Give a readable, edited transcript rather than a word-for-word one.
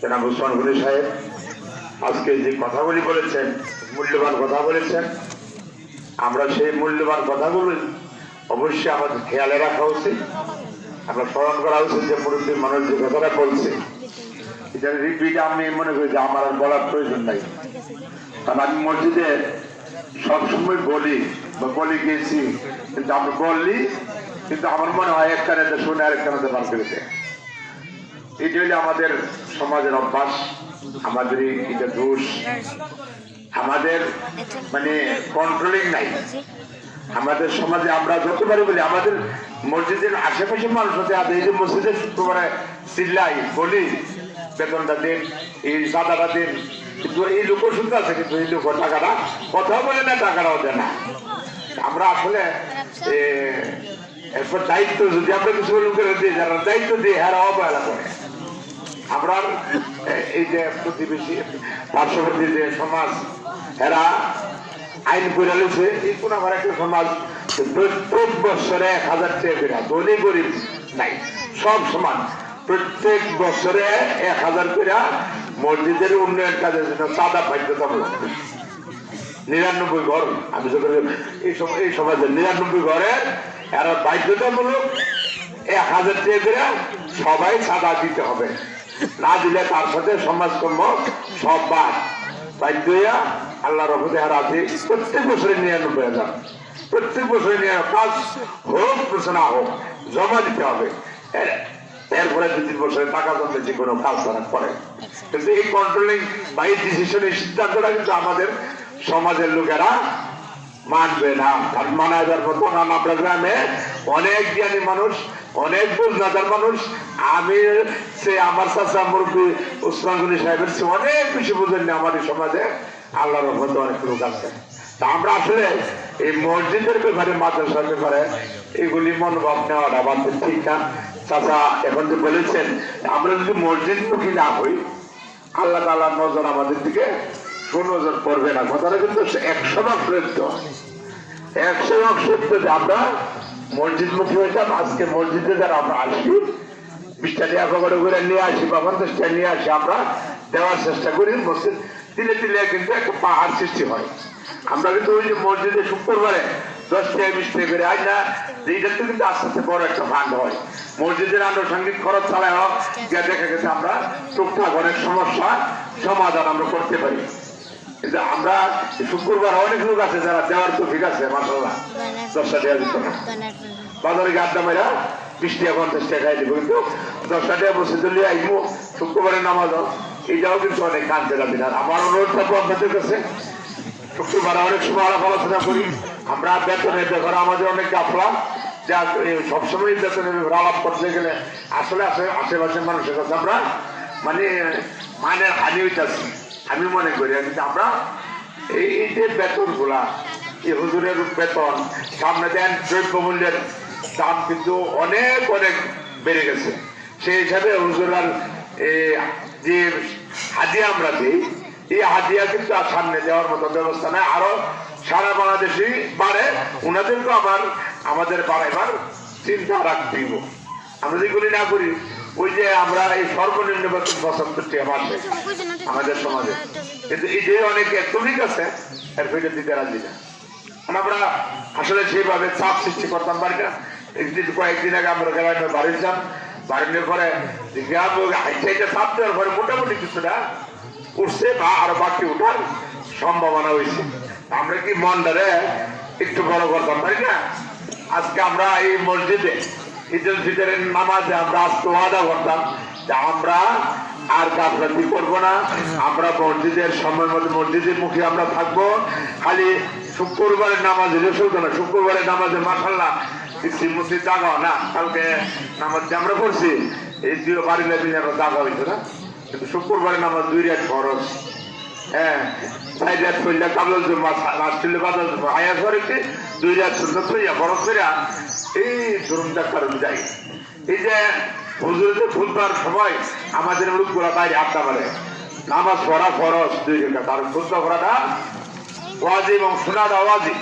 জনাব ওসমান গনি সাহেব আজকে যে কথাগুলি বলেছেন, মূল্যবান কথা বলেছেন। আমরা সেই মূল্যবান কথাগুলি অবশ্যই আমাদের খেয়ালে রাখা উচিত। আমরা স্মরণ করা উচিত যে মুরব্বী মানুষ যে কথাটা বলছে এটা রিপিট আমি মনে করি যে আমার আর বলার প্রয়োজন নাই। কারণ আমি মসজিদে সবসময় বলি বা বলে গিয়েছি, কিন্তু আমরা বললি কিন্তু আমার মনে হয় এক কানে শুনে আরেক কানে বার করে দেয়। এটা হলে আমাদের সমাজের অভ্যাস, আমাদের এটা দোষ, আমাদের মানে কন্ট্রোলিং নাই। আমাদের সমাজে আমরা যতবারই বলি আমাদের মসজিদের আশেপাশে মানুষ হতে আছে, এই যে মসজিদের তোমার চিল্লাই বলি বেতনটা দিন, এই চাঁদাটা দিন, কিন্তু এই লোক শুনতে আছে, কিন্তু এই লোক টাকাটা কথা বলে না, টাকাটাও দেয় না। আমরা আসলে এরপর দায়িত্ব যদি আমরা কিছু লোকের দিই, যারা দায়িত্ব দিই এরা অবহেলা করে। আমরা এই যে প্রতিবেশী পার্শ্ববর্তী যে সমাজ এরা আইন করে লিখছে, এই কোন আমার একটা সমাজ প্রত্যেক বছরে 1000 টাকা করে, ধনী গরিব নাই সব সমান, প্রত্যেক বছরে 1000 করে মসজিদের উন্নয়ন কাজের জন্য চাঁদা বাধ্যতামূলক। 99 ঘর, আমি যখন এই সমাজের 99 ঘরে এরা বাধ্যতামূলক 1000 টাকা করে সবাই চাঁদা দিতে হবে। না দিলে তার সাথে সমাজকর্ম সব বাধ্য হইয়া আল্লাহর রহমতে আর আছে প্রত্যেক বছরে 99,000, প্রত্যেক বছরে কাজ হোক না হোক জমা দিতে হবে। এরপরে 2-3 বছরে টাকা জমলে যে কোনো কাজ তারা করে। কিন্তু এই কন্ট্রোলিং বা এই ডিসিশনের সিদ্ধান্তটা কিন্তু আমাদের সমাজের লোকেরা মানবে না। কারণ মানাইবার মতো আমরা গ্রামে অনেক জ্ঞানী মানুষ, অনেক বুঝনাদার মানুষ, আমি সে আমার চাচা মুরব্বী ওসমান গনি সাহেবের সে অনেক বেশি বুঝেন না আমাদের সমাজে। আল্লাহর রহমতে অনেক লোক আছে। তা আমরা আসলে এই মসজিদের ব্যাপারে, মাদ্রাসার ব্যাপারে এগুলি মনোভাব নেওয়াটা আমাদের ঠিক না। চাচা এখন যে বলেছেন আমরা যদি মসজিদ মুখী না হই, আল্লাহ তাআলার নজর আমাদের দিকে নজর পড়বে না। কথাটা কিন্তু 100% সত্য, 100% সত্য যে আমরা মসজিদ মুখী হইতাম। আজকে মসজিদে যারা আমরা আসি 20 টাকা করে নিয়ে আসি বা 50 টাকা নিয়ে আসি, আমরা দেওয়ার চেষ্টা করি। মসজিদ দিলে দিলে কিন্তু একটা পাহাড় সৃষ্টি হয়। আমরা কিন্তু ওই যে মসজিদে শুক্রবারে 10 টাকা 20 টাকা করে আজ না, এইটাতে কিন্তু আস্তে আস্তে বড় একটা ফান্ড হয়। মসজিদের আনুষঙ্গিক খরচ চালায় হোক, দেখা গেছে আমরা টুকটাক অনেক সমস্যা সমাধান আমরা করতে পারি। কিন্তু আমরা শুক্রবার অনেক লোক আছে যারা দেওয়ার তো ঠিক আছে, মাশাআল্লাহ 10 টাকা দিত না, বাজারে আড্ডা মেরা 20 টাকা 50 টাকা খাই দিব, কিন্তু 10 টাকা মসজিদ লিয়ে আইবো শুক্রবারের নামাজ, এইটাও কিন্তু অনেক কান্দে রাখি। আর আমার অনুরোধ থাকবো আপনাদের কাছে, শুক্রবার অনেক সময় আলাপ আলোচনা করি। আমরা বেতনের ব্যাপারে আমাদের অনেক গাফলা, যা সবসময় বেতনের ব্যাপারে আলাপ করতে গেলে আসলে আশেপাশের মানুষের কাছে আমরা মানের হানি হইতেছি আমি মনে করি। কিন্তু আমরা এই যে বেতন গুলা, এই হুজুরের বেতন, সামনে দেন দ্রব্যমূল্যের দাম কিন্তু অনেক অনেক বেড়ে গেছে। সেই হিসাবে হুজুরার যে হাদিয়া আমরা দিই, এই হাদিয়া কিন্তু আর সামনে দেওয়ার মতো ব্যবস্থা নেই। আরো সারা বাংলাদেশি বাড়ে, ওনাদেরকে আমাদের বাড়াইবার চিন্তা রাখতেই। আমরা যেগুলি না করি, ওই যে আমরা এই সর্বনিম্ন বেতন 75 টাকা মাসে আমাদের সমাজে, কিন্তু এই যে অনেকে ঠিক আছে এর ফেরত দিতে রাজি না। আমরা আসলে সেইভাবে চাপ সৃষ্টি করতাম পারি না। কয়েকদিন আগে আমরা গ্রামে বাড়ি যান, বাড়ির পরে গ্রাম হাইটা চাপ দেওয়ার পরে মোটামুটি কিছুটা উঠছে বা আরো বাকি ওঠার সম্ভাবনা হয়েছে। আমরা কি মনটারে একটু বড় করতাম পারি না? আজকে আমরা এই মসজিদে ঈদুল ফিতরের নামাজে আমরা আজকে ওয়াদা করতাম যে আমরা আর গাফলাতি করবো না, আমরা মসজিদের সময় মতো মসজিদের মুখে আমরা থাকবো। খালি শুক্রবারের নামাজ হলে চলতো না, শুক্রবারের নামাজে মাশাআল্লাহ মসজিদ জাগা না, কালকে নামাজ যে আমরা করছি এই দুই বাড়ি জাগা হয়েছে না, কিন্তু শুক্রবারের নামাজ 2 রাত ফরজ, হ্যাঁ 4 রাত করলে কাবল মাছ তুললে বাজার আয়াস করেছে, 2 রাত সুন্দর করিয়া ফরজ করিয়া এই ধরুন ডাক্তার যাই। এই যে হুজুরে খুলবার সময় আমাদের লোকগুলা বাইরে আড্ডা মারে, নামাজ পড়া ফরজ 2 রাকাত, আর খুলবা পড়াটা ওয়াজিব এবং শোনাটা ওয়াজিব।